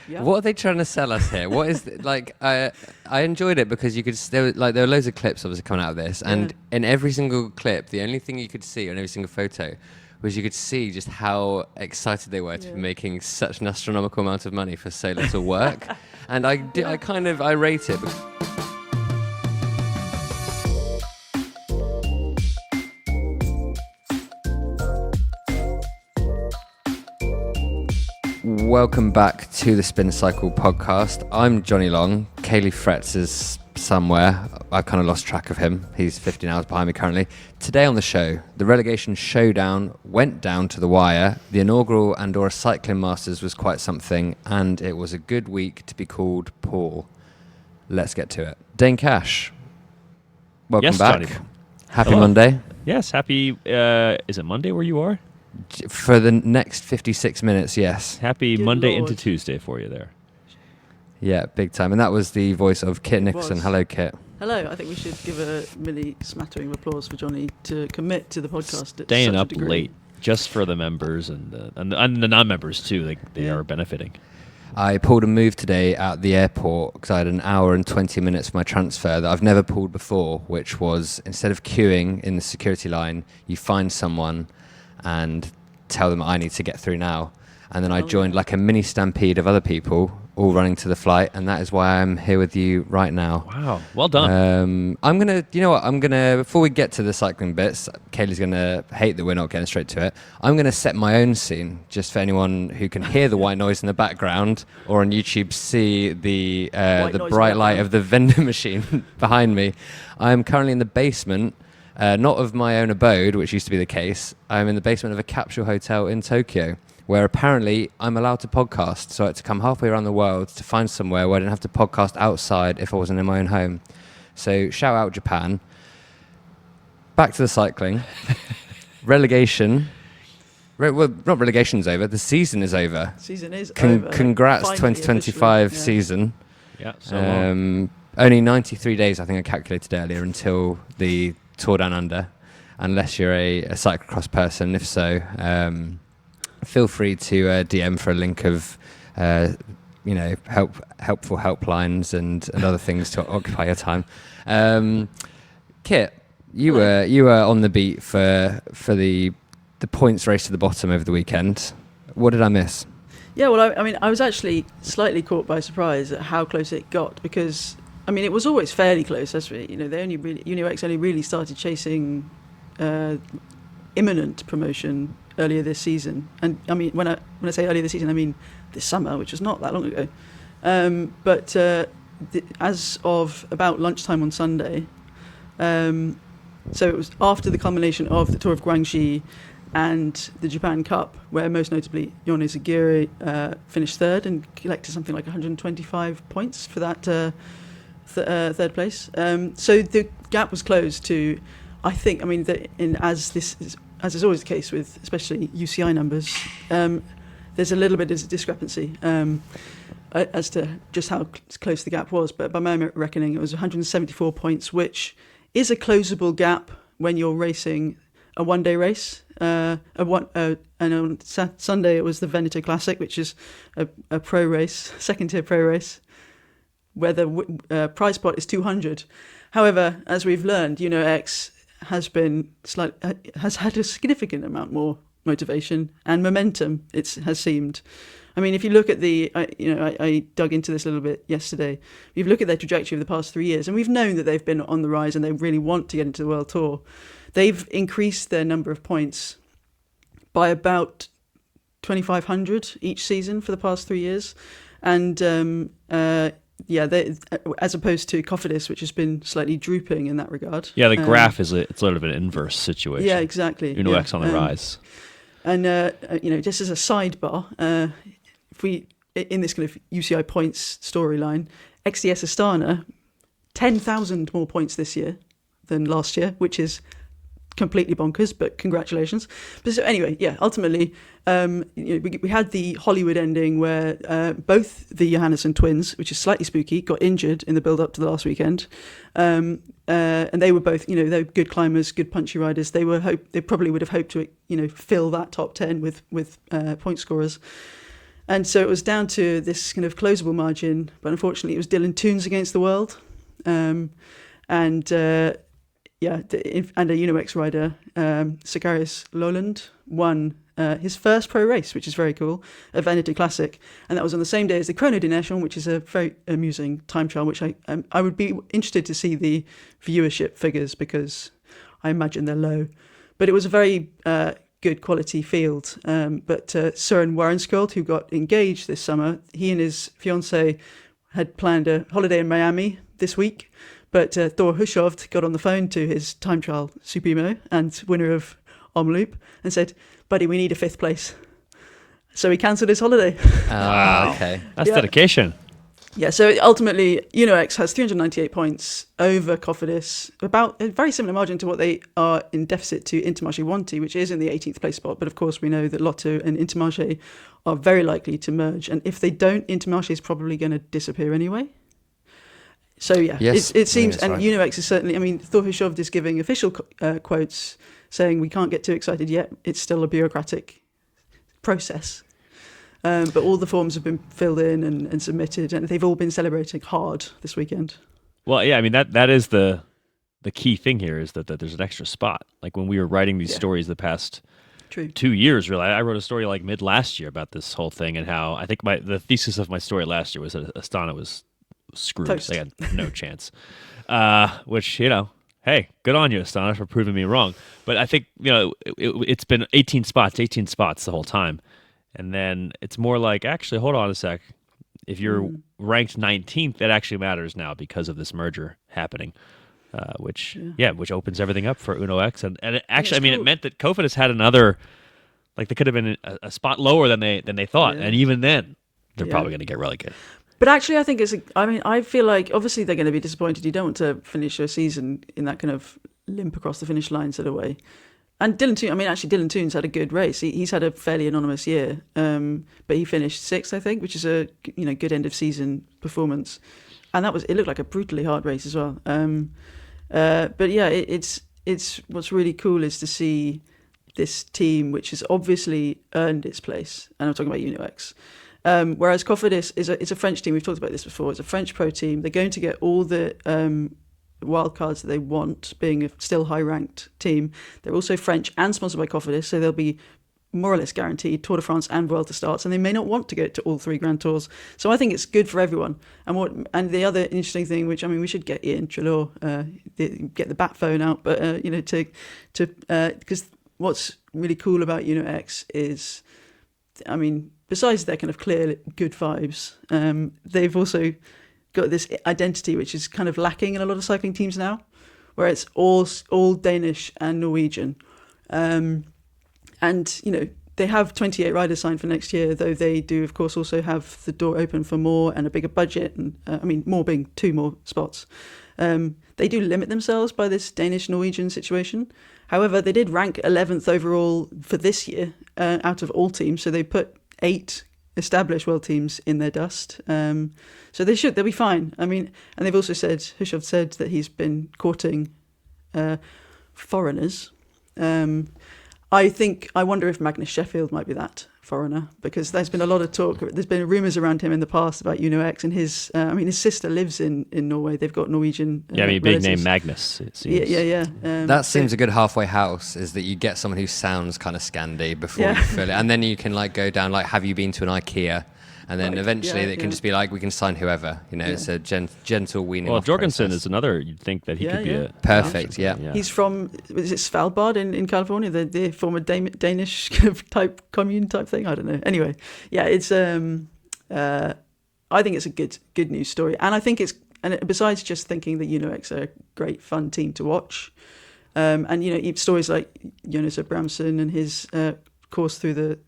Yeah. What are they trying to sell us here? What is I enjoyed it because you could there were loads of clips obviously coming out of this, and in every single clip, the only thing you could see on every single photo was you could see just how excited they were to be making such an astronomical amount of money for so little work, and I rate it. Welcome back to the Spin Cycle podcast. I'm Johnny Long. Kaylee Fretz is somewhere. I kind of lost track of him. He's 15 hours behind me currently. Today on the show, the relegation showdown went down to the wire. The inaugural Andorra Cycling Masters was quite something, and it was a good week to be called Paul. Let's get to it. Dane Cash, welcome back. Johnny. Happy Hello. Monday. Yes, happy. Is it Monday where you are? For the next 56 minutes, yes. Happy Good Monday Lord. into Tuesday for you there. Yeah, big time. And that was the voice of Kit Nicholson. was. Hello, Kit. Hello, I think we should give a mini smattering of applause for Johnny to commit to the podcast at Staying such a up degree. late just for the members and the non-members too. They are benefiting. I pulled a move today at the airport because I had an hour and 20 minutes for my transfer that I've never pulled before, which was instead of queuing in the security line, you find someone and tell them I need to get through now. And then I joined like a mini stampede of other people all running to the flight, and that is why I'm here with you right now. Wow, well done. I'm going to, before we get to the cycling bits, Kaylee's going to hate that we're not getting straight to it. I'm going to set my own scene, just for anyone who can hear the white noise in the background, or on YouTube see the bright light of the vending machine behind me. I'm currently in the basement, not of my own abode, which used to be the case. I'm in the basement of a capsule hotel in Tokyo, where apparently I'm allowed to podcast. So I had to come halfway around the world to find somewhere where I didn't have to podcast outside if I wasn't in my own home. So shout out Japan. Back to the cycling. Relegation. Well, not relegation's over. The season is over. Season is over. Congrats, Finally, 2025 officially. season. Yeah, so long. Only 93 days, I think I calculated earlier, until the Tour Down Under, unless you're a cyclocross person. If so, feel free to DM for a link of, helpful helplines and other things to occupy your time. Kit, you were on the beat for the points race to the bottom over the weekend. What did I miss? Yeah, well, I was actually slightly caught by surprise at how close it got, because it was always fairly close. Actually, UniX only really started chasing imminent promotion earlier this season, and when I say earlier this season, I mean this summer, which was not that long ago. But as of about lunchtime on Sunday, so it was after the culmination of the Tour of Guangxi and the Japan Cup, where most notably Jonas Aguirre finished third and collected something like 125 points for that third place. So the gap was closed to, I think, as is always the case with especially UCI numbers, there's a little bit of discrepancy as to just how close the gap was. But by my reckoning, it was 174 points, which is a closable gap when you're racing a one-day race. And on Sunday it was the Veneto Classic, which is a pro race, second-tier pro race, where the prize pot is 200. However, as we've learned, UnoX has had a significant amount more motivation and momentum. It has seemed. If you look at I dug into this a little bit yesterday. If you look at their trajectory of the past 3 years, and we've known that they've been on the rise and they really want to get into the World Tour. They've increased their number of points by about 2,500 each season for the past 3 years, and they, as opposed to Cofidis, which has been slightly drooping in that regard. Yeah, the graph is it's sort of an inverse situation. Yeah, exactly. UnoX on the rise. And just as a sidebar, if we in this kind of UCI points storyline, XDS Astana, 10,000 more points this year than last year, which is completely bonkers, but congratulations. But so anyway, ultimately, we had the Hollywood ending where both the Johannesson twins, which is slightly spooky, got injured in the build-up to the last weekend, and they were both, they were good climbers, good punchy riders. They probably would have hoped to, fill that top 10 with point scorers. And so it was down to this kind of closable margin, but unfortunately it was Dylan Toombs against the world. And a UNOX rider, Sicarius Lowland, won his first pro race, which is very cool, at Veneto Classic. And that was on the same day as the Chrono des Nations, which is a very amusing time trial, which I would be interested to see the viewership figures, because I imagine they're low. But it was a very good quality field. But Søren Warrenskjold, who got engaged this summer, he and his fiancée had planned a holiday in Miami this week. But Thor Hushovd got on the phone to his time trial Supremo and winner of Omloop and said, "Buddy, we need a 5th place." So he cancelled his holiday. Wow. Okay. That's dedication. Yeah, so ultimately, UNOX has 398 points over Cofidis, about a very similar margin to what they are in deficit to Intermarché Wanty, which is in the 18th place spot. But of course, we know that Lotto and Intermarché are very likely to merge. And if they don't, Intermarché is probably going to disappear anyway. So yeah, Yes, it seems, that's and right. UNOX is certainly, I mean, Thor Hushovd is giving official quotes saying we can't get too excited yet. It's still a bureaucratic process. But all the forms have been filled in and submitted, and they've all been celebrating hard this weekend. Well, yeah, I mean that is the key thing here, is that there's an extra spot. Like when we were writing these stories the past True. 2 years, really, I wrote a story like mid last year about this whole thing, and how I think the thesis of my story last year was that Astana was screwed. Toast. They had no chance. Which, hey, good on you, Astana, for proving me wrong. But I think it's been 18 spots the whole time. And then it's more like, actually, hold on a sec. If you're ranked 19th, that actually matters now because of this merger happening, which opens everything up for UNOX. And it actually, cool. it meant that Cofidis had another, like they could have been a spot lower than they thought. Yeah. And even then, they're Yeah. probably going to get relegated. But actually, I think I feel like obviously they're going to be disappointed. You don't want to finish your season in that kind of limp across the finish line sort of way. And Dylan Toombs had a good race. He's had a fairly anonymous year, but he finished 6th, I think, which is a good end of season performance. And it looked like a brutally hard race as well. But yeah, it's what's really cool is to see this team, which has obviously earned its place. And I'm talking about UNOX. Whereas Cofidis is a French team. We've talked about this before. It's a French pro team. They're going to get all the wildcards that they want, being a still high-ranked team. They're also French and sponsored by Cofidis, so they'll be more or less guaranteed Tour de France and Vuelta starts, and they may not want to go to all 3 Grand Tours. So I think it's good for everyone. And the other interesting thing, which we should get Ian Trelaw, get the bat phone out, but because what's really cool about UNOX is, besides their kind of clear good vibes, they've also got this identity which is kind of lacking in a lot of cycling teams now, where it's all Danish and Norwegian. They have 28 riders signed for next year, though they do, of course, also have the door open for more and a bigger budget, and more being 2 more spots. They do limit themselves by this Danish-Norwegian situation. However, they did rank 11th overall for this year out of all teams, so they put 8 established world teams in their dust. So they'll be fine. And they've also said, Hushovd said that he's been courting foreigners. I wonder if Magnus Sheffield might be that foreigner, because there's been a lot of talk. There's been rumours around him in the past about UNOX, and his sister lives in Norway. They've got Norwegian big relatives. name Magnus, it seems. Yeah. That seems a good halfway house, is that you get someone who sounds kind of Scandi before you fill it. And then you can go down, have you been to an IKEA? And then eventually it can just be we can sign whoever. It's a gentle weaning off Jorgensen process. is another, you'd think that he could be a... Perfect, yeah. He's from, is it Svalbard in California, the former Danish kind of type commune type thing? I don't know. Anyway, yeah, it's I think it's a good news story. And I think besides just thinking that UNOX are a great fun team to watch, and stories like Jonas Abramson and his course through the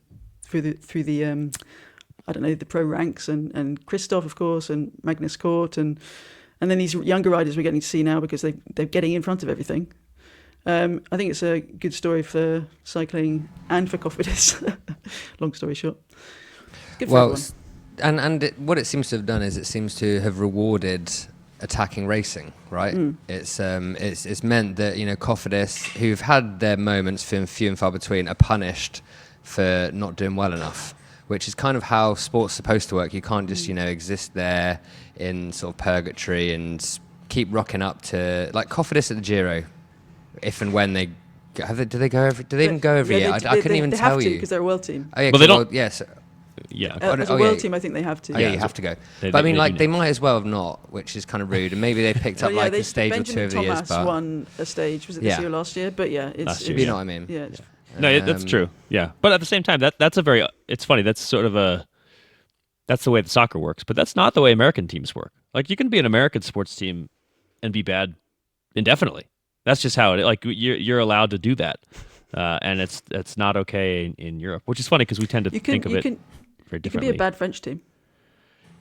the pro ranks, and Christoph, of course, and Magnus Kort, and then these younger riders we're getting to see now because they're getting in front of everything. I think it's a good story for cycling and for Cofidis. Long story short. Good for everyone. What it seems to have done is it seems to have rewarded attacking racing, right? It's meant that Cofidis, who've had their moments few and far between, are punished for not doing well enough. which is kind of how sport's supposed to work. You can't just, exist there in sort of purgatory and keep rocking up to, like Cofidis at the Giro, if and when they do they go every? Do they even go every year? I couldn't even tell you because they're a world team. Oh yeah, Well, they don't. Yes. Yeah. As a world team, I think they have to. Oh, yeah, you have to go. They- but I they- mean, they like, do they now. might as well have not, which is kind of rude. And maybe they picked up like a stage or two Benjamin over the years. Thomas But won a stage. Was it this year or last year? But yeah, Last year, you know what I mean? Yeah. No, that's true. Yeah, but at the same time, that's a very. It's funny. That's sort of that's the way the soccer works. But that's not the way American teams work. Like you can be an American sports team and be bad indefinitely. That's just how it. Like you're allowed to do that, and it's not okay in Europe. Which is funny because we tend to think of it very You differently. could be a bad French team.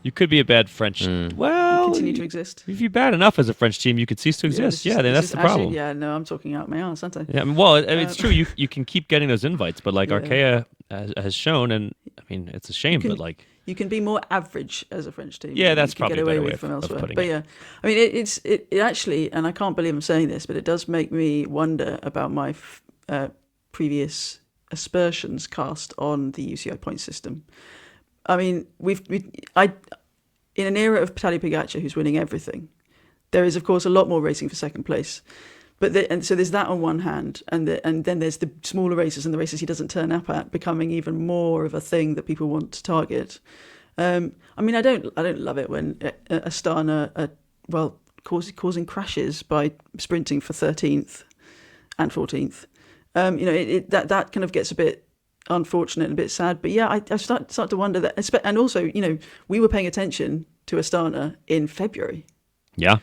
You could be a bad French. Well, Continue to exist. if you're bad enough as a French team, you could cease to exist. Yeah, then that's the problem. Yeah, no, I'm talking out my ass, aren't I? Yeah, I mean, well, it's true. You can keep getting those invites, but like Yeah. Archaea has shown, and I mean, it's a shame, but like. You can be more average as a French team. Yeah, than that's you can probably get a away better way with from of elsewhere. putting But it. yeah, I mean, it actually, and I can't believe I'm saying this, but it does make me wonder about my previous aspersions cast on the UCI point system. I mean, in an era of Vitaly Pogacar, who's winning everything, there is of course a lot more racing for second place. And so there's that on one hand, and then there's the smaller races and the races he doesn't turn up at becoming even more of a thing that people want to target. I mean, I don't love it when Astana are causing crashes by sprinting for 13th and 14th. That kind of gets a bit unfortunate and a bit sad. But yeah, I start to wonder that, and also we were paying attention to Astana in February. Yeah.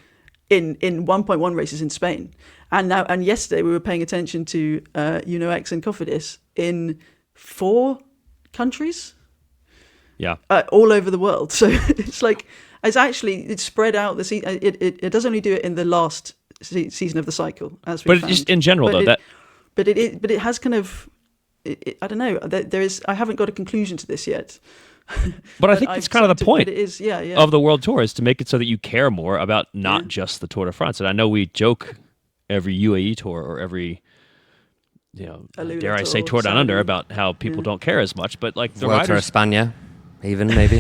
In 1.1 races in Spain, and yesterday we were paying attention to X and Cofidis in 4 countries, all over the world. So it's spread out the season. It does only do it in the last season of the cycle, as we But found. just in general, but it has kind of. I don't know. There is. I haven't got a conclusion to this yet. But I think that's kind of the point it is, of the World Tour is to make it so that you care more about not just the Tour de France. And I know we joke every UAE Tour or every, dare I say, Tour Down Under about how people don't care as much. But like the World Tour riders, España, even maybe.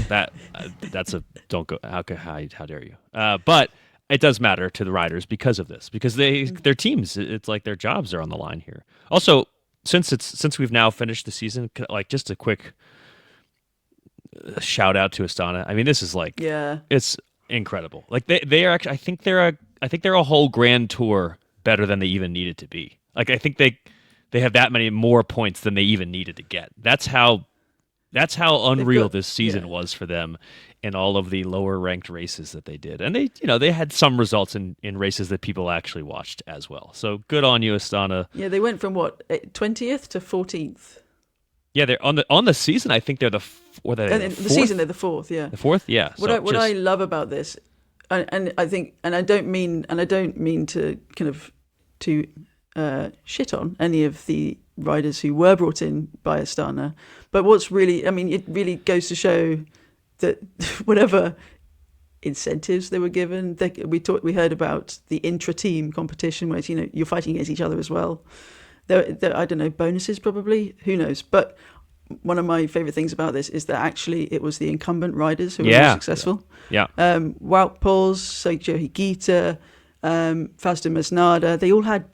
that's a don't go. How dare you? But it does matter to the riders because of this, because their teams. It's like their jobs are on the line here. Also, since we've now finished the season, like just a quick shout out to Astana. I mean, this is like, it's incredible. Like they are actually, I think they're a whole grand tour better than they even needed to be. Like I think they have that many more points than they even needed to get. That's how unreal this season was for them in all of the lower ranked races that they did. And they had some results in races that people actually watched as well. So good on you, Astana. Yeah, they went from 20th to 14th. Yeah, they're on the season. I think they're the season they're the 4th. Yeah, the 4th. Yeah. What I love about this, and I think, and I don't mean to kind of shit on any of the riders who were brought in by Astana, but what's really, I mean, it really goes to show that whatever incentives they were given, we heard about the intra-team competition where you're fighting against each other as well. There, I don't know, bonuses probably, who knows? But one of my favourite things about this is that actually it was the incumbent riders who were more successful. Yeah. Wout Poels, Sergio Higuita, Fausto Masnada, they all had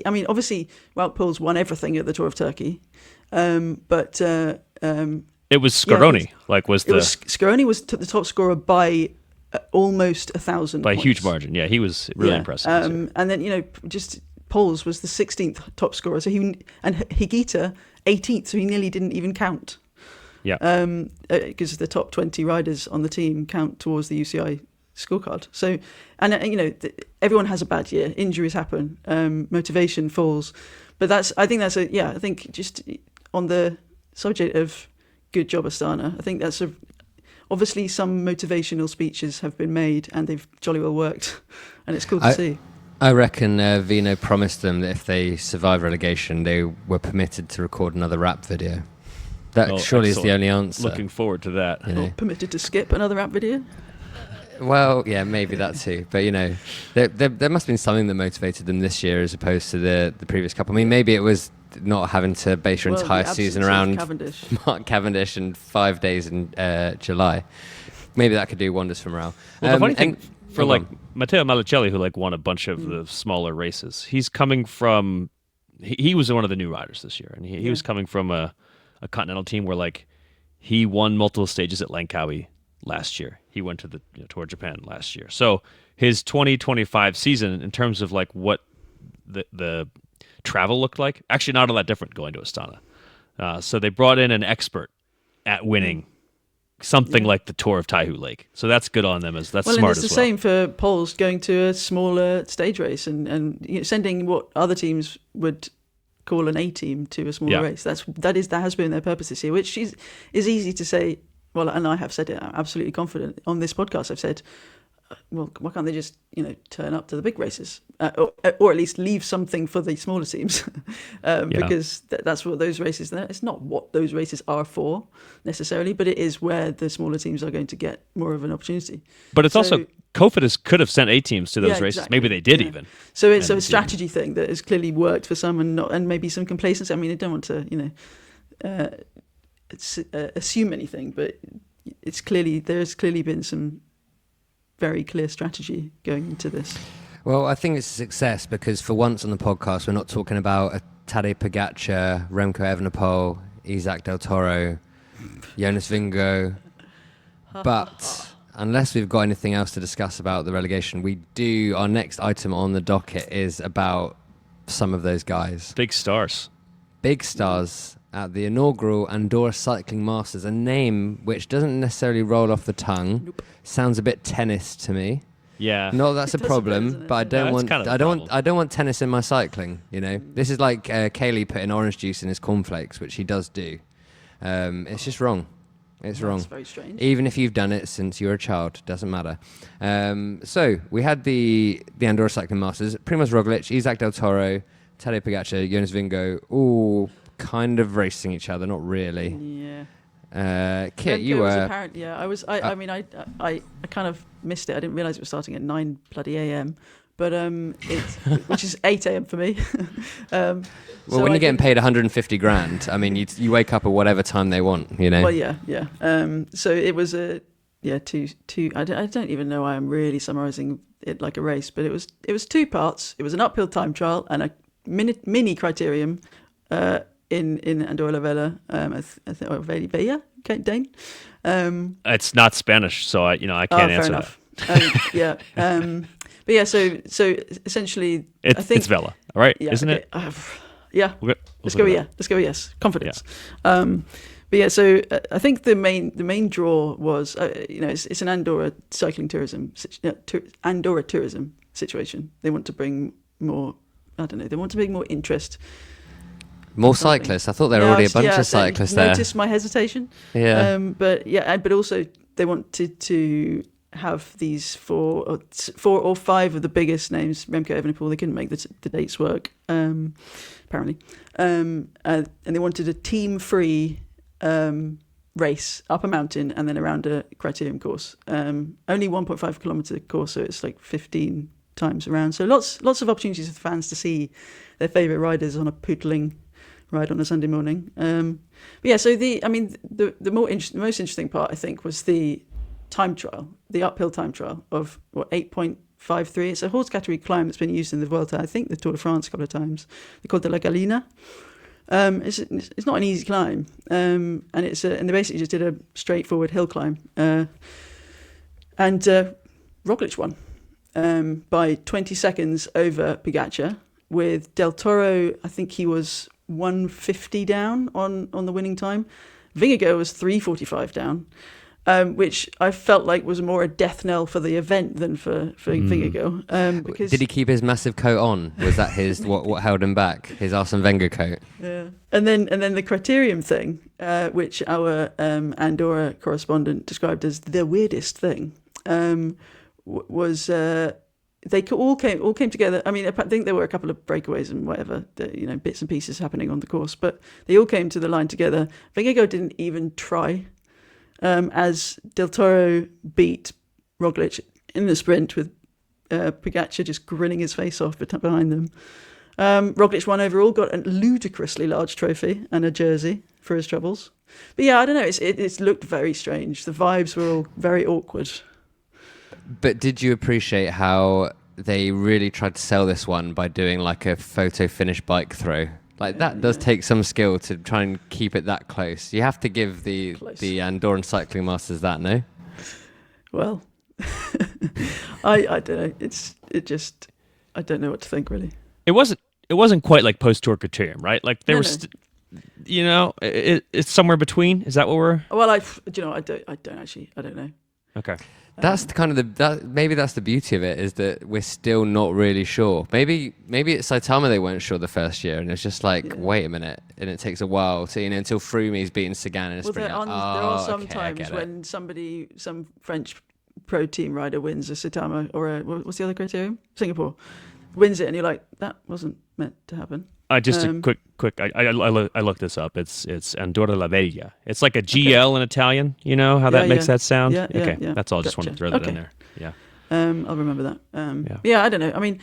obviously Wout Poels won everything at the Tour of Turkey, but it was Scaroni. Scaroni was the top scorer by almost 1,000 by a points. huge margin. Yeah, he was really impressive. And then just Poels was the 16th top scorer, so and Higuita 18th, so he nearly didn't even count. Yeah. Because the top 20 riders on the team count towards the UCI scorecard. So, and everyone has a bad year. Injuries happen. Motivation falls. But I think just on the subject of good job Astana, I think that's obviously some motivational speeches have been made and they've jolly well worked, and it's cool to see. I reckon Vino promised them that if they survive relegation, they were permitted to record another rap video. That surely is the only answer. Looking forward to that. Or permitted to skip another rap video? Well, yeah, maybe that too. But, there must have been something that motivated them this year as opposed to the previous couple. I mean, maybe it was not having to base your Well, entire the season absence of around Cavendish. Mark Cavendish and 5 days in July. Maybe that could do wonders for morale. Well, the funny thing and- for hold like on. Matteo Malicelli, who like won a bunch of the smaller races, he's coming from. He was one of the new riders this year, and he was coming from a continental team where like he won multiple stages at Langkawi last year. He went to the Tour of Japan last year. So his 2025 season, in terms of like what the travel looked like, actually not all that different going to Astana. So they brought in an expert at winning something like the Tour of Taihu Lake. So that's good on them. That's Well, smart and it's as the well. same for Poles going to a smaller stage race and sending what other teams would call an A team to a smaller race. That has been their purpose this year, which is easy to say. Well, and I have said it. I'm absolutely confident on this podcast. I've said, well, why can't they just turn up to the big races, or at least leave something for the smaller teams, because that's what those races. It's not what those races are for necessarily, but it is where the smaller teams are going to get more of an opportunity. But it's also Cofidis could have sent A teams to those races. Exactly. Maybe they did even. So it's a strategy thing that has clearly worked for some, and maybe some complacency. I mean, I don't want to assume anything, but there's clearly been some very clear strategy going into this. Well, I think it's a success because for once on the podcast, we're not talking about a Tadej Pogacar, Remco Evenepoel, Isaac Del Toro, Jonas Vingegaard. But unless we've got anything else to discuss about the relegation, our next item on the docket is about some of those guys. Big stars. Big stars at the inaugural Andorra Cycling Masters, a name which doesn't necessarily roll off the tongue. Nope. Sounds a bit tennis to me. Yeah. No, that's a It does a bit, problem. doesn't it? But I don't Yeah, want. it's kind of I a don't want. problem. I don't want tennis in my cycling. This is like Kaylee putting orange juice in his cornflakes, which he does do. It's just wrong. It's wrong. That's very strange. Even if you've done it since you were a child, doesn't matter. So we had the Andorra Cycling Masters. Primoz Roglic, Isaac Del Toro, Tadej Pogacar, Jonas Vingegaard, all kind of racing each other. Not really. Yeah. Kit, Remco you was were. apparently, I was. I mean, I kind of missed it. I didn't realise it was starting at 9 bloody a.m. But which is 8 a.m. for me. Well, when you're getting paid 150 grand, I mean, you wake up at whatever time they want, Well, yeah. So it was two. I don't even know why I'm really summarising it like a race, but it was 2 parts. It was an uphill time trial and a mini criterium in Andorra la Vella. I think Vella, Dane. It's not Spanish, so I can't answer enough. That. But yeah, so essentially, I think it's Vela, all right? yeah, Isn't okay. it? Yeah. Let's go. Yeah. Let's go. Yes. Confidence. But yeah, so I think the main draw was it's an Andorra cycling tourism Andorra tourism situation. They want to bring more. I don't know. They want to bring more interest. More cyclists. I thought there were already a bunch of cyclists there. Notice my hesitation. Yeah. But also they wanted to have these 4 or 5 of the biggest names. Remco Evenepoel, they couldn't make the dates work, apparently. And they wanted a team-free race up a mountain and then around a criterium course. Only 1.5 kilometre course, so it's like 15 times around. So lots of opportunities for fans to see their favourite riders on a pootling ride on a Sunday morning. So the most interesting part, I think, was the time trial, the uphill time trial of 8.53. It's a horse category climb that's been used in the Vuelta, I think the Tour de France a couple of times. They're called the La Galina. It's not an easy climb, and they basically just did a straightforward hill climb. And Roglic won by 20 seconds over Pogacar, with Del Toro, I think he was 150 down on the winning time. Vingegaard was 345 down. Which I felt like was more a death knell for the event than for Vingegaard. Because Did he keep his massive coat on? Was that his what held him back? His Arsene Wenger coat? Yeah. And then the criterium thing, which our Andorra correspondent described as the weirdest thing, was they all came together. I mean, I think there were a couple of breakaways and whatever, bits and pieces happening on the course, but they all came to the line together. Vingegaard didn't even try. As Del Toro beat Roglic in the sprint with Pogacar just grinning his face off behind them. Roglic won overall, got a ludicrously large trophy and a jersey for his troubles. But yeah, I don't know. It's looked very strange. The vibes were all very awkward. But did you appreciate how they really tried to sell this one by doing like a photo finish bike throw? Like that does take some skill to try and keep it that close. You have to give the Andorran cycling masters that, no? Well, I don't know. I don't know what to think really. It wasn't quite like post-tour criterium, right? Like there was, it's somewhere between. Is that what we're? Well, I don't know. Okay. That's the kind of maybe that's the beauty of it, is that we're still not really sure. Maybe at Saitama they weren't sure the first year, and it's just like, wait a minute, and it takes a while to until Froome's beating Sagan in a sprint. There are some times when some French pro team rider wins a Saitama or what's the other criterium? Singapore wins it, and you're like, that wasn't meant to happen. Just a quick. I looked this up. It's Andorra la Vella. It's like a GL in Italian. You know how that makes that sound? Yeah, okay, yeah. that's all. Just wanted to throw that in there. Yeah. I'll remember that. Yeah, I don't know. I mean,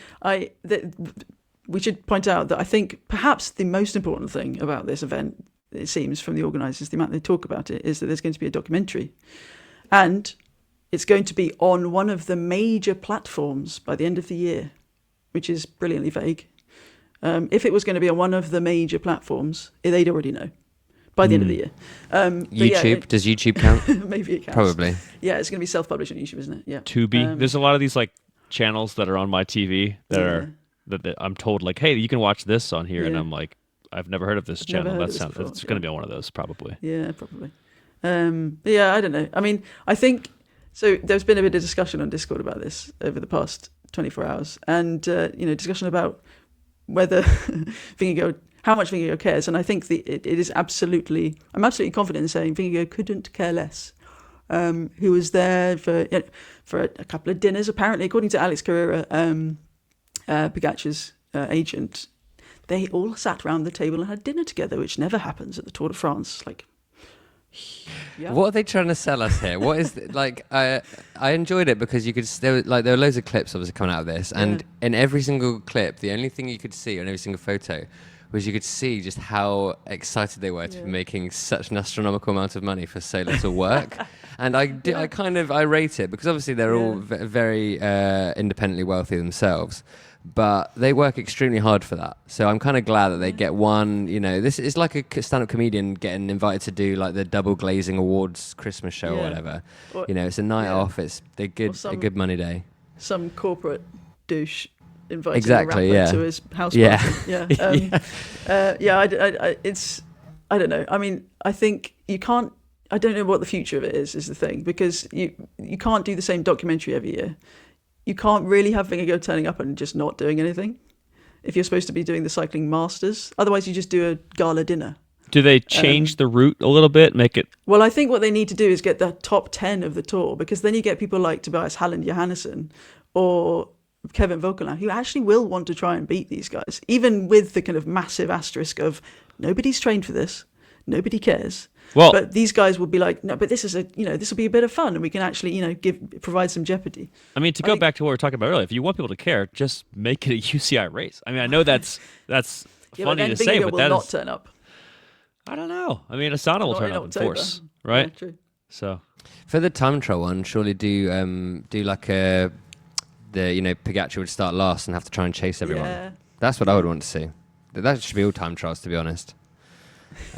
we should point out that I think perhaps the most important thing about this event, it seems from the organisers, the amount they talk about it, is that there's going to be a documentary, and it's going to be on one of the major platforms by the end of the year, which is brilliantly vague. If it was going to be on one of the major platforms, they'd already know by the end of the year. YouTube, does YouTube count? Maybe it counts. Probably. Yeah, it's going to be self-published on YouTube, isn't it? Yeah. Tubi. There's a lot of these like channels that are on my TV that are that I'm told like, hey, you can watch this on here, and I'm like, I've never heard of this channel. It's going to be on one of those probably. Yeah, probably. I don't know. I mean, I think so. There's been a bit of discussion on Discord about this over the past 24 hours, and discussion about whether Vingegaard, how much Vingegaard cares, and I think it is I'm absolutely confident in saying Vingegaard couldn't care less. Who was there for a couple of dinners, apparently, according to Alex Carrera, Pogacar's agent. They all sat around the table and had dinner together, which never happens at the Tour de France. Like, yeah. What are they trying to sell us here? What is I enjoyed it because you could there were loads of clips obviously coming out of this, and in every single clip, the only thing you could see on every single photo was you could see just how excited they were to be making such an astronomical amount of money for so little work. And I rate it because obviously they're all very independently wealthy themselves. But they work extremely hard for that. So I'm kind of glad that they get one, this is like a stand-up comedian getting invited to do like the double glazing awards Christmas show or whatever. Or, it's a night off. It's a good money day. Some corporate douche inviting a rapper to his house party. I don't know. I mean, I think you can't, I don't know what the future of it is the thing, because you can't do the same documentary every year. You can't really have Vingegaard turning up and just not doing anything if you're supposed to be doing the cycling masters. Otherwise, you just do a gala dinner. Do they change the route a little bit, make it? Well, I think what they need to do is get the top 10 of the Tour, because then you get people like Tobias Halland Johannesson or Kevin Vogelin, who actually will want to try and beat these guys, even with the kind of massive asterisk of nobody's trained for this, nobody cares. Well, but these guys will be like, no, but this is this will be a bit of fun, and we can actually, provide some jeopardy. I mean, to go back to what we were talking about earlier, if you want people to care, just make it a UCI race. I mean, I know that's funny to say, but that will not turn up. I don't know. I mean, Asana will turn up in force, right? Yeah, true. So, for the time trial one, surely do like Pogacar would start last and have to try and chase everyone. Yeah. That's what I would want to see. That should be all time trials, to be honest.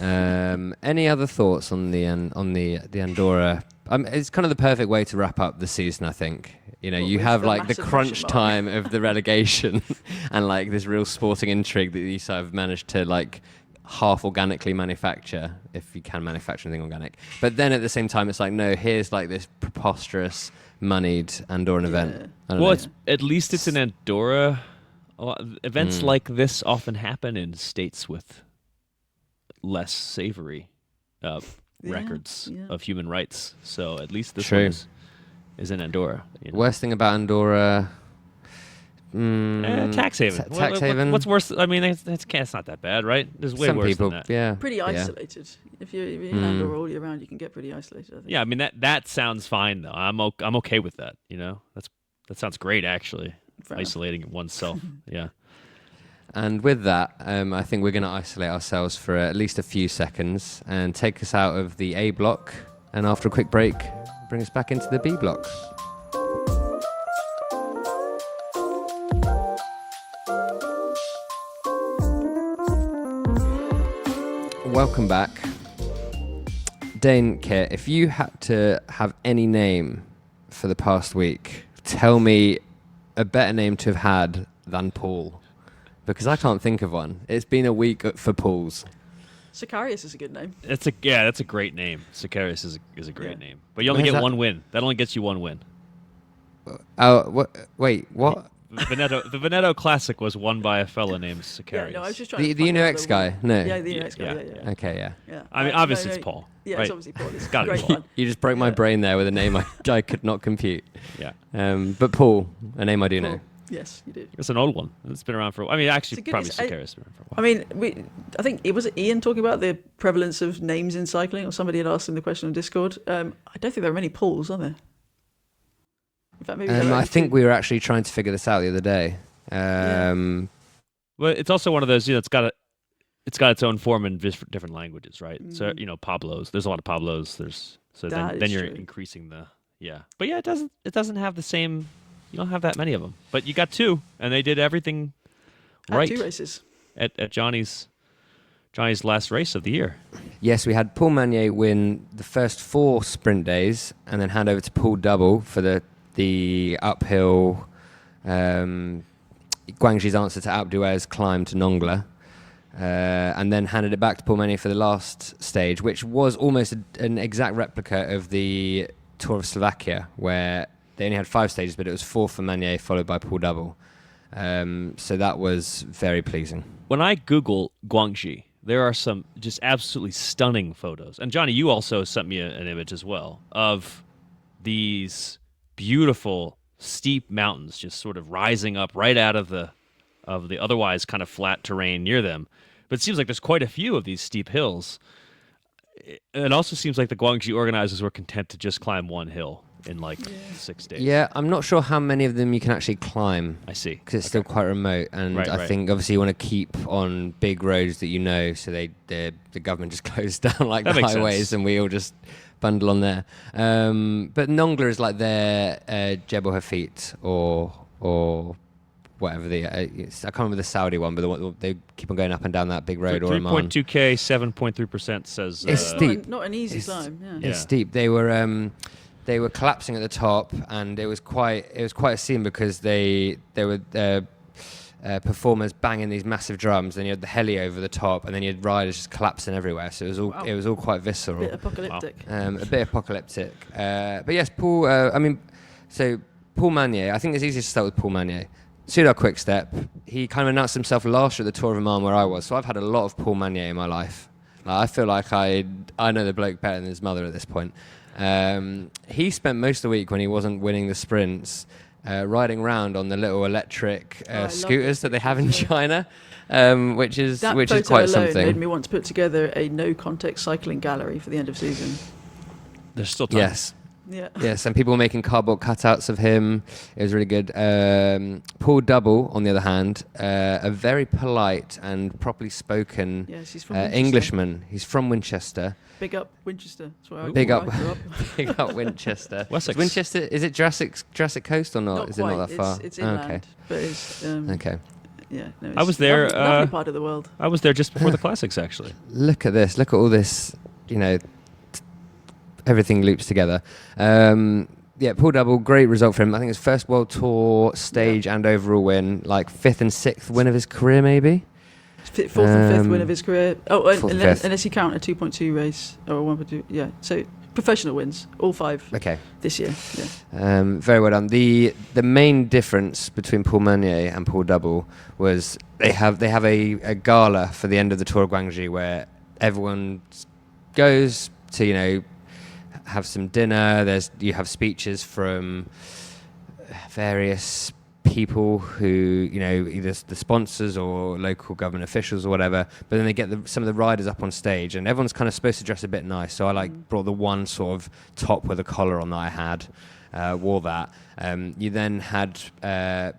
Any other thoughts on the Andorra? It's kind of the perfect way to wrap up the season, I think. You have like the crunch time of the relegation and like this real sporting intrigue that you sort of managed to like half organically manufacture, if you can manufacture anything organic. But then at the same time, it's like, no, here's like this preposterous, moneyed Andorran event. At least it's in Andorra. Events like this often happen in states with less savory records of human rights. So at least this one is in Andorra. Worst thing about Andorra... tax haven. Tax haven. What's worse? I mean, it's not that bad, right? There's way Some worse people, than that. Yeah. Pretty isolated. If you're in Andorra all year round, you can get pretty isolated, I think. Yeah, I mean, that sounds fine, though. I'm okay with that, That sounds great, actually. Isolating oneself. Yeah. And with that, I think we're going to isolate ourselves for at least a few seconds and take us out of the A block. And after a quick break, bring us back into the B blocks. Welcome back. Dane, Kit, if you had to have any name for the past week, tell me a better name to have had than Paul. Because I can't think of one. It's been a week for Pauls. Sicarius is a good name. That's a great name. Sicarius is a great name. But you only Where's get that? one win. That only gets you one win. Oh, wait, what? The Veneto Classic was won by a fellow named Yeah, Sicarius. no, I was just trying The to find out UNOX the guy? one. No. Yeah, the UNOX guy. Yeah. Yeah. Okay, yeah. Yeah. I mean, obviously it's Paul. Yeah, right? it's obviously Paul. It's a gotta be great Paul. one. You just broke my Yeah. brain there with a name I could not compute. Yeah. But Paul, a name I do Paul. know. Yes, you did. It's an old one. It's been around for. I mean, actually, It's a good- probably it's- I- Sicarius has been around for a while. I mean, I think it was Ian talking about the prevalence of names in cycling, or somebody had asked him the question on Discord. I don't think there are many Pauls, are there? In fact, maybe there are I only think two. we were actually trying to figure this out the other day. Well, it's also one of those. It's got its own form in different languages, right? So Pablos. There's a lot of Pablos. That Then is you're true. increasing the But yeah, it doesn't have the same. You don't have that many of them. But you got two, and they did everything right 2 races. at Johnny's last race of the year. Yes, we had Paul Magnier win the first 4 sprint days and then hand over to Paul Double for the uphill Guangxi's answer to Alpe d'Huez climb to Nongla. And then handed it back to Paul Magnier for the last stage, which was almost an exact replica of the Tour of Slovakia, where they only had 5 stages, but it was 4 for Magnier, followed by Paul Double. So that was very pleasing. When I Google Guangxi, there are some just absolutely stunning photos. And Johnny, you also sent me an image as well of these beautiful steep mountains just sort of rising up right out of the otherwise kind of flat terrain near them. But it seems like there's quite a few of these steep hills. It also seems like the Guangxi organizers were content to just climb one hill in 6 days. Yeah, I'm not sure how many of them you can actually climb. I see. Because it's still quite remote, and Right, I right. think obviously you want to keep on big roads that you know, so the government just closed down like That the makes highways, sense. and we all just bundle on there. But Nongla is like their Jebel Hafit or whatever I can't remember the Saudi one, but the one, they keep on going up and down that big road. Or 3.2K, 7.3% says. It's steep. Not an easy It's- climb. Yeah. Yeah. It's steep. They were collapsing at the top, and it was quite a scene because they were performers banging these massive drums, and you had the heli over the top, and then you had riders just collapsing everywhere. So Wow. it was all quite visceral, Bit apocalyptic. a bit apocalyptic. But yes, Paul. So Paul Magnier. I think it's easiest to start with Paul Magnier. Pseudo quick step. He kind of announced himself last year at the Tour of Oman where I was. So I've had a lot of Paul Magnier in my life. I feel like I know the bloke better than his mother at this point. He spent most of the week when he wasn't winning the sprints riding around on the little electric I love scooters those that they have in pictures, China, which is That quite photo alone something. made me want to put together a no-context cycling gallery for the end of season. There's still time. Yes. Yeah. Yes, and people were making cardboard cutouts of him. It was really good. Paul Double, on the other hand, a very polite and properly spoken Yes, he's from Winchester. Englishman. He's from Winchester. Big up Winchester. That's where I Big where up. I grew up. Big up Winchester. Wessex. Is Winchester, is it Jurassic Coast or not? Not Is quite. it not that far? It's Oh, inland, but it's Okay. yeah. No, I it's was there, Lovely part of the world. I was there just before the classics, actually. Look at this. Look at all this. Everything loops together. Paul Double, great result for him. I think his first World Tour stage and overall win, like 5th and 6th win of his career, maybe. Fourth and fifth win of his career. Oh, fourth and fifth. unless you count a 2.2 race or a 1.2. Yeah. So professional wins, all 5 Okay. this year. Yeah. Very well done. The main difference between Paul Magnier and Paul Double was they have a gala for the end of the Tour of Guangxi where everyone goes to have some dinner. You have speeches from various people who either the sponsors or local government officials or whatever, but then they get some of the riders up on stage, and everyone's kind of supposed to dress a bit nice, so I brought the one sort of top with a collar on that I had, wore that. You then had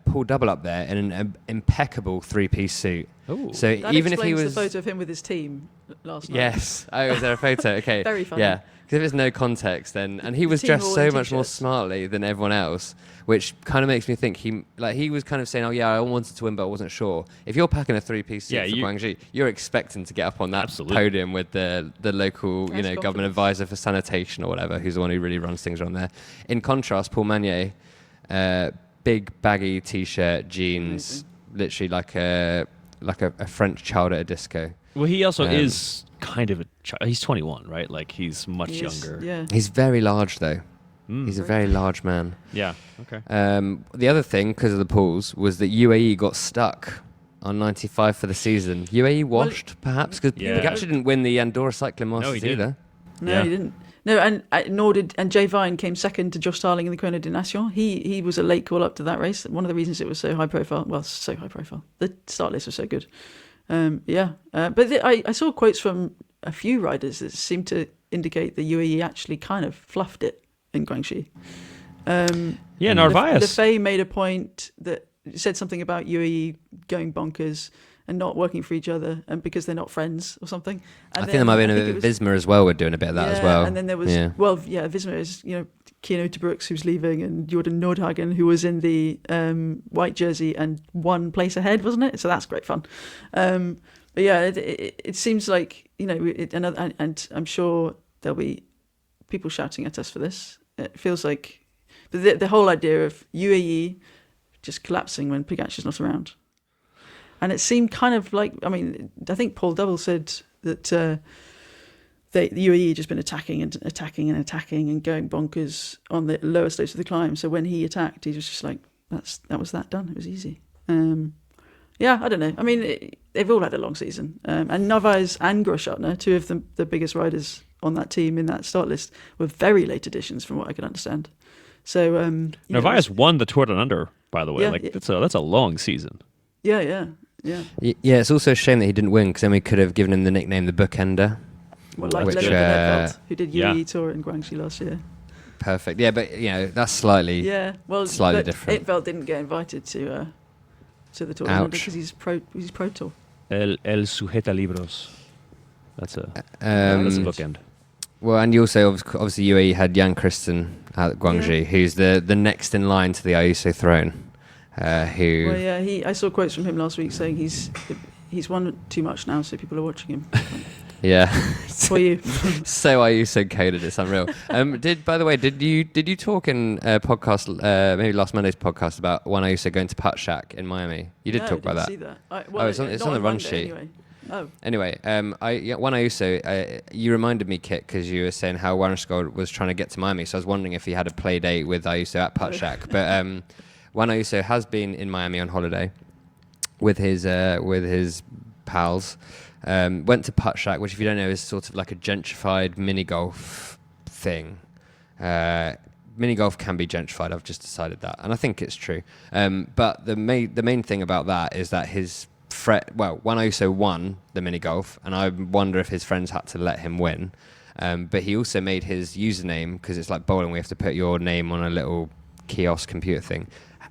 Paul Double up there in an impeccable three-piece suit. Ooh. So That even if he explains was the photo of him with his team last night. Yes. Oh, is there a photo? Okay. Very funny. Yeah. Because if there's no context, then and he was team dressed all so in much more t-shirts. smartly than everyone else, which kind of makes me think he was kind of saying, "Oh yeah, I wanted to win, but I wasn't sure." If you're packing a three-piece suit for Guangxi, you're expecting to get up on that Absolutely. podium with the local, That's government confidence. advisor for sanitation or whatever, who's the one who really runs things around there. In contrast, Paul Magnier, big baggy t-shirt, jeans, literally like a French child at a disco. Well, he also is kind of he's 21, right? Like he's much He is, younger. Yeah. He's very large though. He's a very large man. Yeah. Okay. The other thing, because of the pools, was that UAE got stuck on 95 for the season. UAE washed, perhaps, because Yeah. he actually didn't win the Andorra Cycling Masters he didn't. either. No, Yeah. he didn't. No, and nor did Jay Vine came second to Josh Starling in the Chrono des Nations. He was a late call up to that race. One of the reasons it was so high profile. Well, so high profile. The start list was so good. But I saw quotes from a few riders that seemed to indicate the UAE actually kind of fluffed it in Guangxi. Narvaez. Lefay made a point that said something about UAE going bonkers and not working for each other, and because they're not friends or something. And I think there might have been a bit of Visma as well. We're doing a bit of that as well. And then there was Visma is Keanu to Brooks, who's leaving, and Jordan Nordhagen, who was in the white jersey and one place ahead, wasn't it? So that's great fun. But yeah, it seems like and I'm sure there'll be people shouting at us for this. It feels like, but the whole idea of UAE just collapsing when Pogacar's not around. And it seemed kind of like, I think Paul Double said that the UAE had just been attacking and going bonkers on the lower slopes of the climb. So when he attacked, he was just like, that was done. It was easy. I don't know. They've all had a long season. And Narvaez and Groschartner, two of the biggest riders on that team in that start list, were very late additions from what I could understand. So Narvaez won the Tour Down Under, by the way. Yeah, That's a long season. Yeah. Yeah, it's also a shame that he didn't win, because then we could have given him the nickname the Bookender. Well, like Which, Lennart van Eekveld, who did yeah. UAE Tour in Guangxi last year. Perfect. Yeah, but that's slightly Slightly different. Eekveld didn't get invited to the Tour Ouch. because he's pro tour. El sujeta libros. That's a bookend. Well, and you also obviously UAE had Jan Christen at Guangxi, who's the next in line to the Ayuso throne. I saw quotes from him last week saying he's won too much now, so people are watching him. Yeah. For you. So Ayuso coded, it's unreal. Did you talk in a podcast, maybe last Monday's podcast, about Juan Ayuso going to Putt Shack in Miami? You did talk about that. See that. It's on the run sheet. Anyway. Juan Ayuso, you reminded me, Kit, because you were saying how Warrenskold was trying to get to Miami, so I was wondering if he had a play date with Ayuso at Putt Shack. But Juan Ayuso has been in Miami on holiday with his pals. Went to Putt Shack, which, if you don't know, is sort of like a gentrified mini golf thing. Mini golf can be gentrified. I've just decided that, and I think it's true. But the main thing about that is that Juan Ayuso won the mini golf, and I wonder if his friends had to let him win. But he also made his username, because it's like bowling, we have to put your name on a little kiosk computer thing.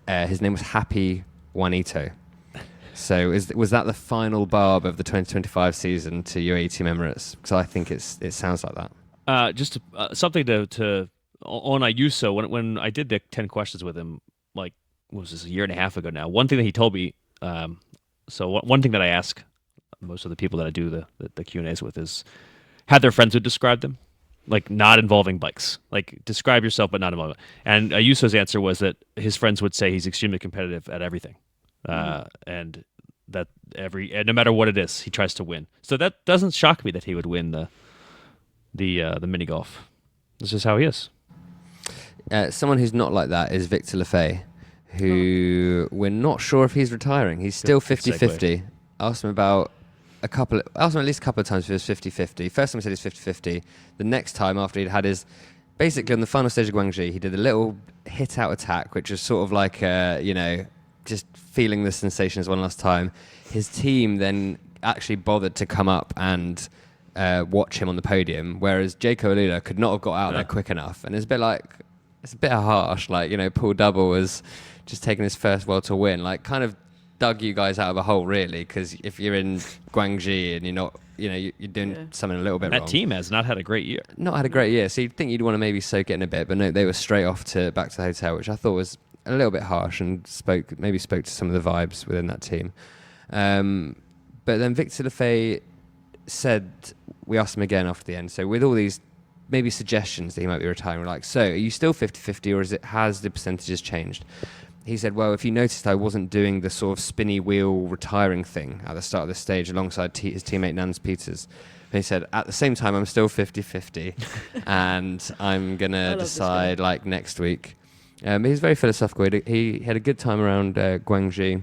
His name was Happy Juanito. So was that the final barb of the 2025 season to UAE Team Emirates? Because I think it sounds like that. Just something to on Ayuso, when I did the 10 questions with him, like, what was this, a year and a half ago now? One thing that he told me, one thing that I ask most of the people that I do the Q&As with is, have their friends who describe them, like not involving bikes, like describe yourself but not involving. And Ayuso's answer was that his friends would say he's extremely competitive at everything, and that no matter what it is, he tries to win. So that doesn't shock me that he would win the mini golf. This is how he is. Someone who's not like that is Victor Lefay, who we're not sure if he's retiring. He's still 50-50. Asked him at least a couple of times if he was 50-50. First time he said he's 50-50. The next time, after he'd had basically on the final stage of Guangxi, he did a little hit-out attack, which was sort of like, just feeling the sensations one last time. His team then actually bothered to come up and watch him on the podium, whereas Jaco Alula could not have got out there quick enough. And it's a bit like, it's a bit harsh. Like, Paul Double was just taking his first World Tour win, like kind of dug you guys out of a hole, really, because if you're in Guangxi and you're not, you're doing something a little bit That wrong. team has not had a great year. Not had a great year, so you'd think you'd want to maybe soak it in a bit, but no, they were straight off back to the hotel, which I thought was a little bit harsh and spoke to some of the vibes within that team. But then Victor Lefay said, we asked him again after the end, so with all these maybe suggestions that he might be retiring, we're like, so are you still 50-50 or has the percentages changed? He said, well, if you noticed, I wasn't doing the sort of spinny wheel retiring thing at the start of the stage alongside his teammate Nans Peters. And he said, at the same time, I'm still 50-50 and I'm going to decide like next week. He's very philosophical. He had a good time around Guangxi.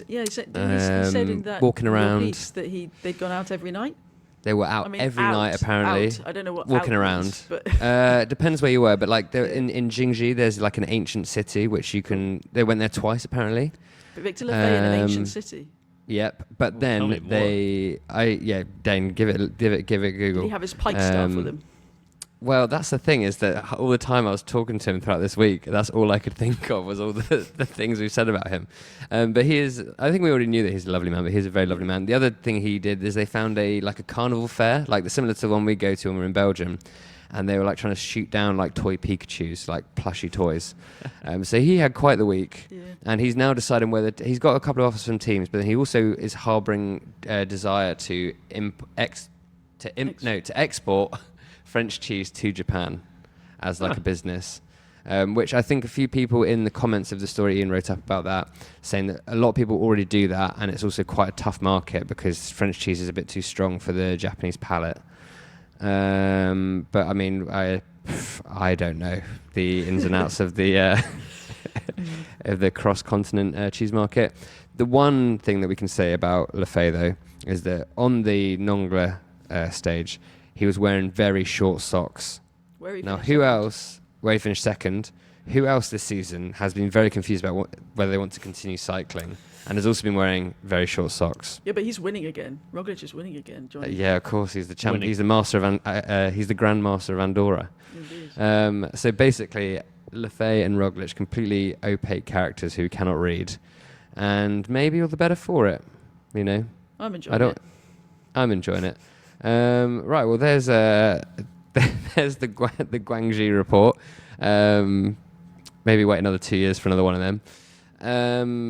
Yeah, he said in that walking around piece that they'd gone out every night. They were out every night, apparently. Out. I don't know what walking out around. means, but depends where you were, but like in Jingji, there's like an ancient city which you can. They went there twice, apparently. But Victor Lefay in an ancient city. Yep, but Tell then me Dane, give it a Google. Did he have his pike staff with him? Well, that's the thing, is that all the time I was talking to him throughout this week, that's all I could think of was all the things we've said about him. But I think we already knew that he's a lovely man, but he's a very lovely man. The other thing he did is they found a carnival fair, like similar to the one we go to when we're in Belgium. And they were like trying to shoot down like toy Pikachus, like plushy toys. So he had quite the week. Yeah. And he's now deciding whether he's got a couple of offers from teams, but he also is harbouring a desire to export French cheese to Japan as like a business, which I think a few people in the comments of the story Ian wrote up about that, saying that a lot of people already do that, and it's also quite a tough market because French cheese is a bit too strong for the Japanese palate. But I mean, I don't know the ins and outs of the of the cross-continent cheese market. The one thing that we can say about Lefay, though, is that on the Nongla stage, he was wearing very short socks. Where he finished second. Who else this season has been very confused about whether they want to continue cycling and has also been wearing very short socks? Yeah, but he's winning again. Roglic is winning again, Johnny. Yeah, of course, he's the champion. He's the master of he's the Grand Master of Andorra. Indeed. So basically, Lefay and Roglic, completely opaque characters who cannot read, and maybe you're the better for it. I'm enjoying it. I'm enjoying it. Right, well, there's the Guangxi report. Maybe wait another 2 years for another one of them.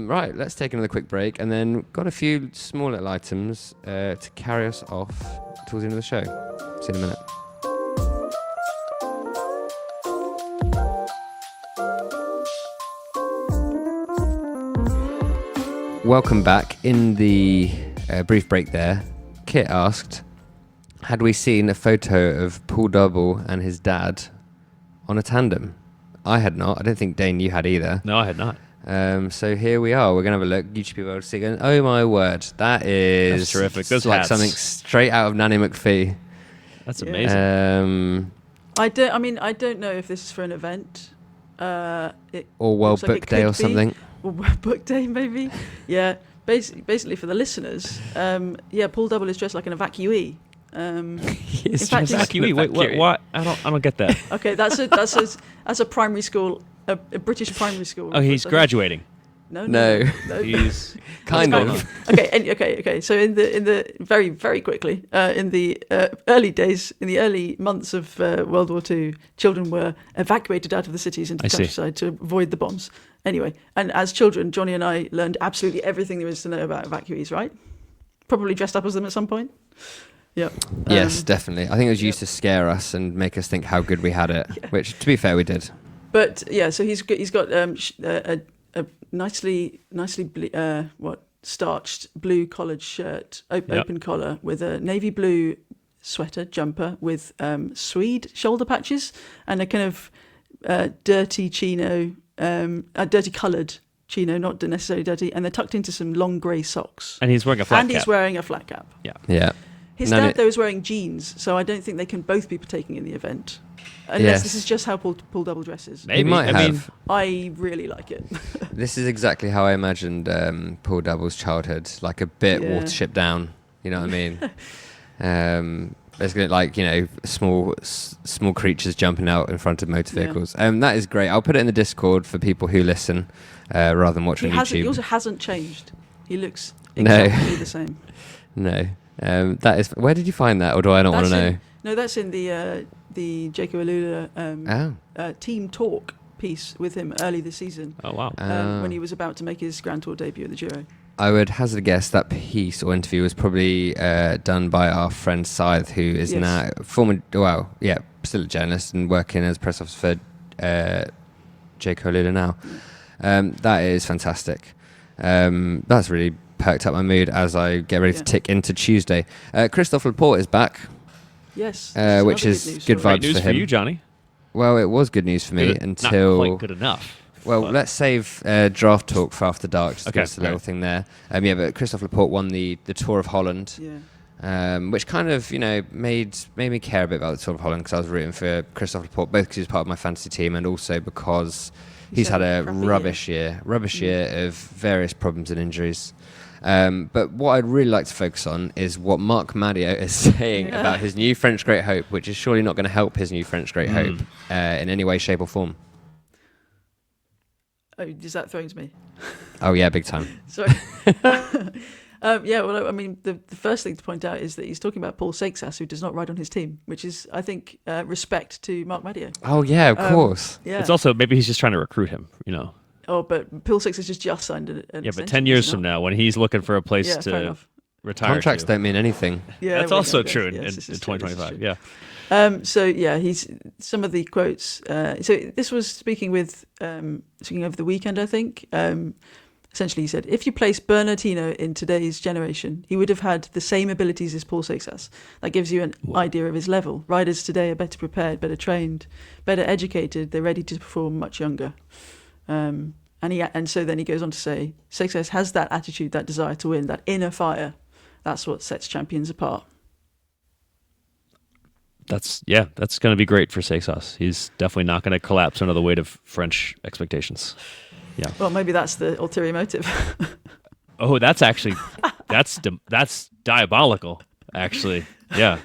Right, let's take another quick break, and then got a few small little items to carry us off towards the end of the show. See you in a minute. Welcome back. In the brief break there, Kit asked, had we seen a photo of Paul Double and his dad on a tandem? I had not. I don't think, Dane, you had either. No, I had not. So here we are. We're going to have a look. YouTube people will see going, oh my word, that's terrific. Those like hats. Something straight out of Nanny McPhee. That's amazing. I don't know if this is for an event. Or World Book Day or something. Or World Book Day, maybe. Yeah. Basically for the listeners, Paul Double is dressed like an evacuee. In fact, evacuee. Wait, what? I don't get that. Okay, that's a primary school, a British primary school. Oh, he's graduating. No. He's kind of. Okay. So in the very, very quickly, in the early days, in the early months of World War II, children were evacuated out of the cities into the countryside to avoid the bombs. Anyway, and as children, Johnny and I learned absolutely everything there was to know about evacuees, right? Probably dressed up as them at some point. Yeah. Yes, definitely. I think it was used to scare us and make us think how good we had it, which, to be fair, we did. But yeah, so he's got a nicely starched blue collared shirt, open collar, with a navy blue sweater jumper with Swede shoulder patches and a kind of dirty chino, dirty coloured chino, not necessarily dirty, and they're tucked into some long grey socks. And he's wearing a flat cap. He's wearing a flat cap. Yeah. His dad, though, is wearing jeans, so I don't think they can both be partaking in the event. Unless this is just how Paul Double dresses. Maybe. He might have. I really like it. This is exactly how I imagined Paul Double's childhood, like a bit Watership Down. You know what I mean? There's going to small creatures jumping out in front of motor Yeah. vehicles. That is great. I'll put it in the Discord for people who listen rather than watch on YouTube. He also hasn't changed. He looks No. exactly the same. No. That is. Where did you find that, or do I not want to know? No, that's in the Jacob Alula team talk piece with him early this season. Oh wow! When he was about to make his Grand Tour debut at the Giro. I would hazard a guess that piece or interview was probably done by our friend Scythe, who is now still a journalist and working as press officer for Jacob Alula now. That is fantastic. That's really perked up my mood as I get ready to tick into Tuesday. Christophe Laporte is back. Yes, which is good Great vibes news for him. you, Johnny. Well, it was good news for me until not quite good enough. Well, let's save draft talk for after dark. Just Okay, a little thing there. But Christophe Laporte won the Tour of Holland, which kind of made me care a bit about the Tour of Holland because I was rooting for Christophe Laporte both because he's part of my fantasy team and also because he's had a rubbish year of various problems and injuries. But what I'd really like to focus on is what Marc Madio is saying about his new French Great Hope, which is surely not going to help his new French Great Hope in any way, shape or form. Oh, is that throwing to me? Oh yeah, big time. Sorry. Well, I mean, the first thing to point out is that he's talking about Paul Seixas, who does not ride on his team, which is, I think, respect to Marc Madio. Oh yeah, of course. Yeah. It's also maybe he's just trying to recruit him. Oh, but Paul Seixas just signed an Yeah, but extension, 10 years is he from not? now, when he's looking for a place fair to enough. retire, Contracts to, don't mean anything. Yeah, that's well, also yeah, true yes, in this is true, this is 2025. true. Yeah. So yeah, he's some of the quotes. So this was speaking over the weekend, I think. Essentially, he said, if you place Bernardino in today's generation, he would have had the same abilities as Paul Seixas. That gives you an idea of his level. Riders today are better prepared, better trained, better educated. They're ready to perform much younger. And so then he goes on to say, Seixas has that attitude, that desire to win, that inner fire. That's what sets champions apart. That's going to be great for Seixas. He's definitely not going to collapse under the weight of French expectations. Yeah. Well, maybe that's the ulterior motive. Oh, that's actually that's diabolical. Actually, yeah.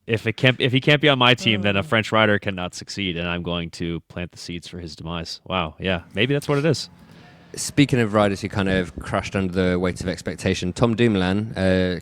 If he can't be on my team, then a French rider cannot succeed, and I'm going to plant the seeds for his demise. Wow. Yeah. Maybe that's what it is. Speaking of riders who kind of crushed under the weight of expectation, Tom Dumoulin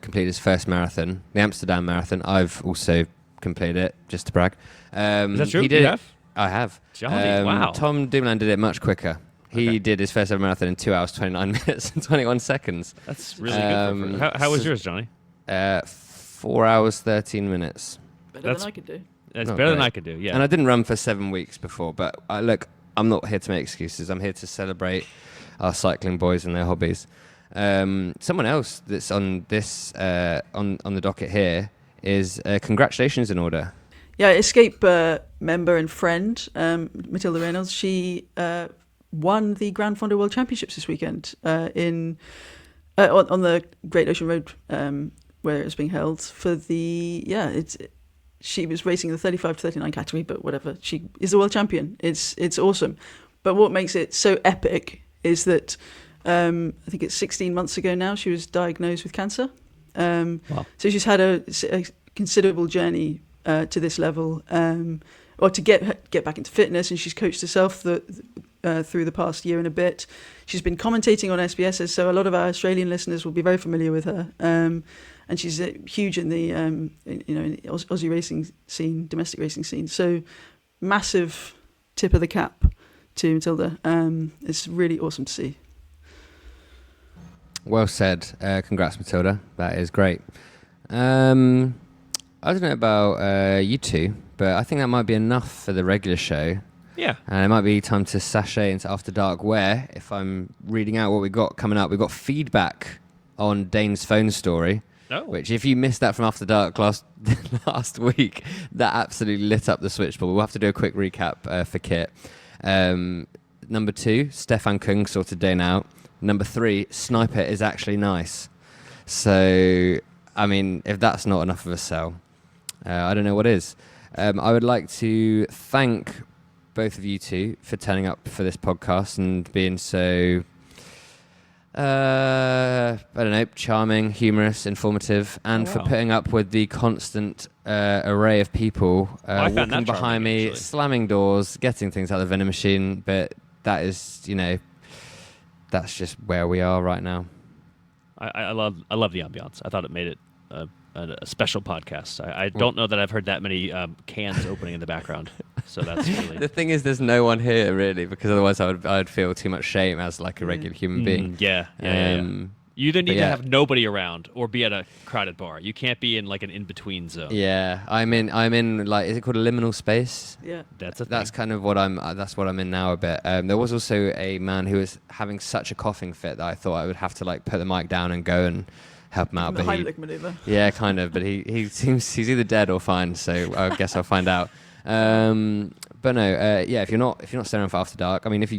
completed his first marathon, the Amsterdam Marathon. I've also completed it, just to brag. Is that true? He did You it. have? I have. Johnny, wow. Tom Dumoulin did it much quicker. He did his first ever marathon in 2 hours, 29 minutes and 21 seconds. That's really good. How was yours, Johnny? 4 hours, 13 minutes. Better than I could do. That's Not better than great. I could do. Yeah. And I didn't run for 7 weeks before, but look, I'm not here to make excuses. I'm here to celebrate our cycling boys and their hobbies. Someone else that's on this on the docket here is congratulations in order. Yeah, Escape member and friend, Matilda Reynolds, she won the Grand Fondo World Championships this weekend on the Great Ocean Road where it was being held for she was racing the 35 to 39 category, but whatever. She is the world champion. It's awesome. But what makes it so epic is that I think it's 16 months ago now she was diagnosed with cancer. Wow. So she's had a considerable journey to this level, or to get back into fitness, and she's coached herself through the past year and a bit. She's been commentating on SBS, so a lot of our Australian listeners will be very familiar with her. And she's huge in the in the Aussie racing scene, domestic racing scene. So massive tip of the cap to Matilda. It's really awesome to see. Well said. Congrats, Matilda. That is great. I don't know about you two, but I think that might be enough for the regular show. Yeah. And it might be time to sashay into After Dark, where, if I'm reading out what we've got coming up, we've got feedback on Dane's phone story. Oh. Which, if you missed that from After Dark last week, that absolutely lit up the switchboard. We'll have to do a quick recap for Kit. Number 2, Stefan Kung sorted Dane out. Number 3, Sniper is actually nice. So, I mean, if that's not enough of a sell, I don't know what is. I would like to thank both of you two for turning up for this podcast and being so I don't know, charming, humorous, informative, and for putting up with the constant array of people I found walking that behind charming, me, actually. slamming doors, getting things out of the vending machine. But that is, that's just where we are right now. I love the ambiance. I thought it made it a special podcast. I don't know that I've heard that many cans opening in the background. So that's really The thing is, there's no one here really, because otherwise I'd feel too much shame as like a regular human being. Yeah. You either need to have nobody around or be at a crowded bar. You can't be in like an in-between zone. Yeah, I'm in like, is it called a liminal space? Yeah. That's kind of what that's what I'm in now a bit. There was also a man who was having such a coughing fit that I thought I would have to like put the mic down and go and help him out. The But Heimlich maneuver. yeah, kind of. But he seems he's either dead or fine. So I guess I'll find out. But no, if you're not staying around for After Dark, I mean, if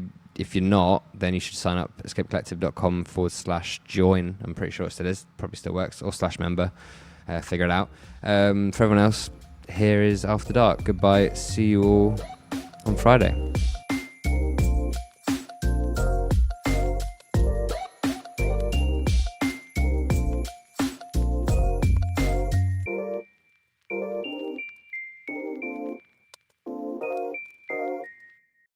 you're not, then you should sign up escapecollective.com/join. I'm pretty sure it still is, probably still works, or /member. Figure it out. For everyone else, here is After Dark. Goodbye. See you all on Friday.